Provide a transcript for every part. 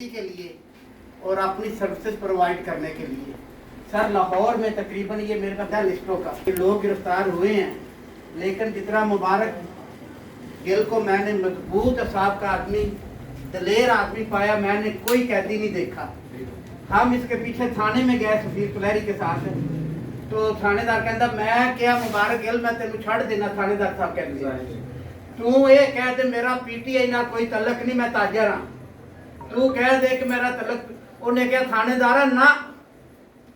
के लिए और अपनी सर्विसेज प्रोवाइड करने के लिए। सर लाहौर में तकरीबन ये मेरे पास 10 लिस्टों का लोग गिरफ्तार हुए हैं, लेकिन जितना मुबारक गिल को मैंने मजबूत साहब का आदमी, दलेर आदमी पाया, मैंने कोई कैदी नहीं देखा। हम इसके पीछे थाने में गए सफीर कुलहरी के साथ, तो थानेदार कहता मैं क्या मुबारक गिल मैं तेन छड़ देना। थानेदार साहब कहते तू ये कह दे मेरा पीटीआई ना कोई तलक नहीं, मैं ताजर हाँ, तू कह दे कि मेरा तलक। उन्हें क्या थानेदार ना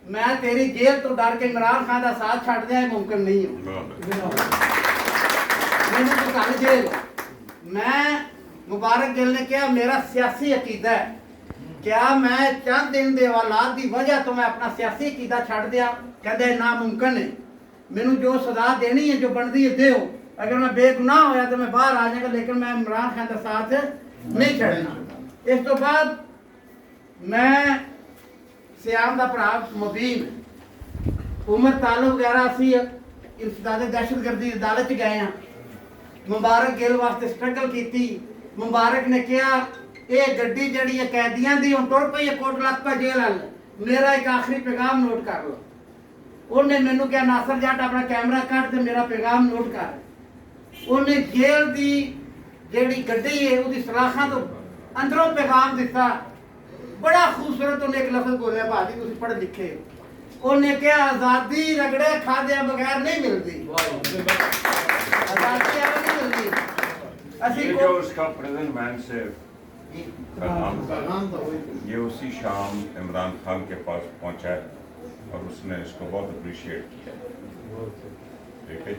मैं तेरी जेल तो डर के इमरान खान का साथ छड़ दिया मुमकिन नहीं हो। मैंने तो कल जेल मैं मुबारक गिल ने क्या मेरा सियासी अकीदा है, क्या मैं चंद दिन के हालात की वजह तो मैं अपना सियासी अकीदा छड़ दिया? कहते नामुमकिन है, मैनू जो सजा देनी है जो बनती है दो, अगर मैं बेगुनाह होया तो मैं बाहर आ जाएगा, लेकिन मैं इमरान खान का साथ नहीं छड़ना। इस तो बाद मैं सियाम का भरा मुबीन उमर तालुब वगैरह असी इंसदाद दहशतगर्दी अदालत गए हैं, मुबारक गिल वास्ते स्ट्रगल की। मुबारक ने कहा ये गड्डी जड़ी है कैदियां दी हुण टुर पई है कोट लखपत जेल हल, मेरा एक आखिरी पैगाम नोट कर लो। उन्हें मैनू क्या नासर जट अपना कैमरा कट ते मेरा पैगाम नोट कर। उन्हें जेल दी जेड़ी गड्डी है उसकी सलाखा तो अंदरों पैगाम दिता, बड़ा खूबसूरत उन्हें एक लफ्ज बोलिया, भाजी तुम पढ़ लिखे। उन्हें क्या आजादी रगड़े खादे बगैर नहीं मिलती, आजादी नहीं मिलती। ये जो उसका प्रेजेंट मैन से पैगाम था, ये उसी शाम इमरान खान के पास पहुंचा है और उसने इसको बहुत अप्रिशिएट किया। ठीक है।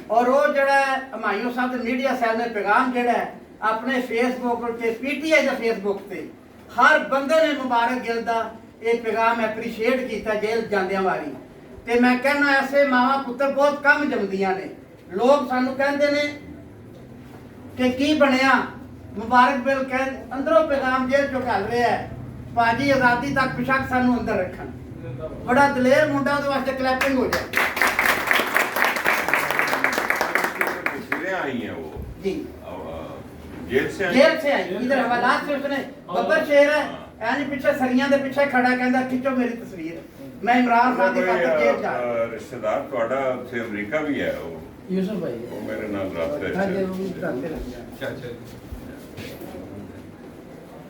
और वो जड़ा हमायूं साहब दे मीडिया सेल ने पैगाम जड़ा अपने फेसबुक ते पीटीआई दा फेसबुक ते हर बंदे ने मुबारक गिल दा ये पैगाम एप्रीशिएट किया जेल जांदियां वारी। ते मैं कहना ऐसे मावा पुत्र बहुत कम जमदियां ने। लोग सानू कहंदे ने कि की बनया, मुबारक गिल कह अंदरों पैगाम जेल चो घल रहा है, भाजी आजादी तक बेशक सानू अंदर रखन। बड़ा दलेर मुंडा उहदे वास्ते क्लैपिंग हो जाए आई है वो जी, जेल से आई। इधर हवालात से उसने बब्बर शेर है यानी पीछे सरियां दे पीछे खड़ा कहंदा खिंचो मेरी तस्वीर, मैं इमरान खान दी खातिर जेल जा। रिश्तेदार ਤੁਹਾਡਾ ਉੱਥੇ ਅਮਰੀਕਾ ਵੀ ਹੈ ਉਹ यूसुफ भाई ਉਹ ਮੇਰੇ ਨਾਲ ਰਾਬਤੇ हां जी, ਚ वो रास्ते लग गया। अच्छा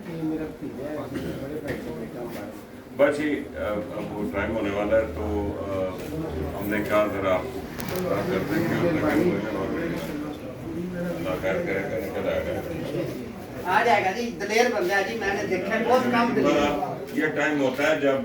ये मेरा भतीजा है, बड़े पैसे में काम कर। बस ही अब वो टाइम होने वाला है तो हमने कहा जरा कर देंगे अल्लाह खैर करे निकल आएगा। आ जाएगा जी, दलेर बंदा है जी, मैंने देखा बहुत कम दलेर। ये टाइम होता है जब